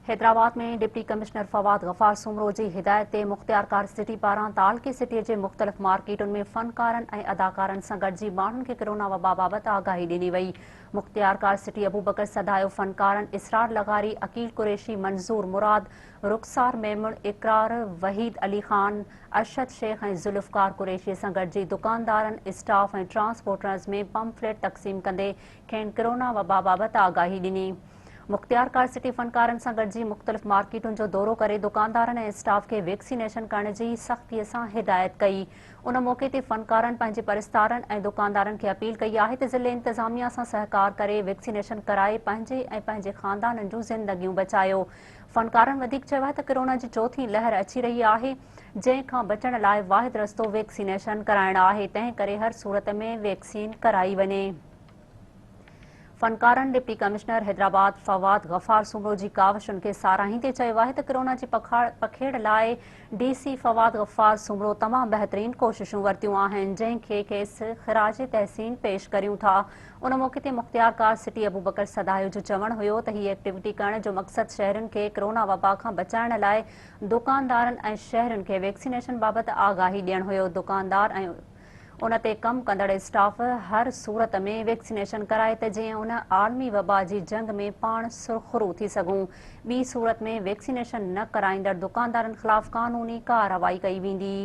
हैदराबाद में deputy commissioner Fawad Ghaffar Soomro जी हिदायत ते मुख्तियारकार सिटी पारां तालकी सिटीअ जे मुख़्तलिफ़ मार्केटुनि में फ़नकारनि ऐं अदाकारनि सां गॾिजी माण्हुनि खे कोरोना वबा बाबति आगाही ॾिनी वई। मुख्तियारकार सिटी अबूबकर सदायो फ़नकारनि इसरार लगारी, अकील कुरैशी, मंज़ूर मुराद, रुखसार मेमुण, इकरार, वहीद अली ख़ान, अरशद शेख ऐं ज़ुल्फ़कार कुरैशीअ सां गॾिजी दुकानदारनि, स्टाफ ऐं ट्रांसपोर्टर्स में पम्फलेट तक़सीम कंदे खेनि कोरोना वबा बाबति आगाही ॾिनी। मुख्तियारकार सिटी फ़नकारनि सां गॾिजी मुख़्तलिफ़ मार्केटुनि जो दौरो करे दुकानदारनि ऐं स्टाफ खे वैक्सीनेशन करण जी सख़्तीअ सां हिदायत कई। उन मौक़े ते फ़नकारनि पंहिंजे परिस्तारनि ऐं दुकानदारनि खे अपील कई आहे त ज़िले इंतिज़ामिया सां सहकार करे वैक्सीनेशन कराए पंहिंजे ऐं पंहिंजे ख़ानदाननि जूं ज़िंदगियूं बचायो। फ़नकारनि वधीक चयो आहे त कोरोना जी चौथीं लहर अची रही आहे, जंहिंखां बचण लाइ वाहिद रस्तो वैक्सीनेशन कराइणु आहे। तंहिं करे हर सूरत में वैक्सीन कराई वञे। फ़नकारनि डिप्टी कमिश्नर हैदराबाद फवाद गफ़ार सुमरो जी कावशुनि खे साराहींदे चयो आहे त कोरोना जी पखेड़ लाइ DC फवाद गफ़ार सुमरो तमामु बहितरीन कोशिशूं वरितियूं आहिनि, जंहिंखे खेसि ख़िराज तहसीन पेश करियूं था। उन मौक़े ते मुख्तियारकार सिटी अबूबकर सदायो जो चवणु हुयो त हीअ एक्टिविटी करण जो मक़सदु शहरियुनि खे कोरोना वबा खां बचाइण लाइ दुकानदारनि ऐं शहरियुनि खे वैक्सीनेशन बाबति आगाही ॾियणु हुयो। दुकानदार ऐं उन ते कमु कंदड़ स्टाफ हर सूरत में वैक्सीनेशन कराए त जीअं उन आलमी वबा जी जंग में पाण सुरख़ुरू थी सघूं। ॿी सूरत में वैक्सीनेशन न कराईंदड़ दुकानदारनि ख़िलाफ़ क़ानूनी कार्रवाई कई वेंदी।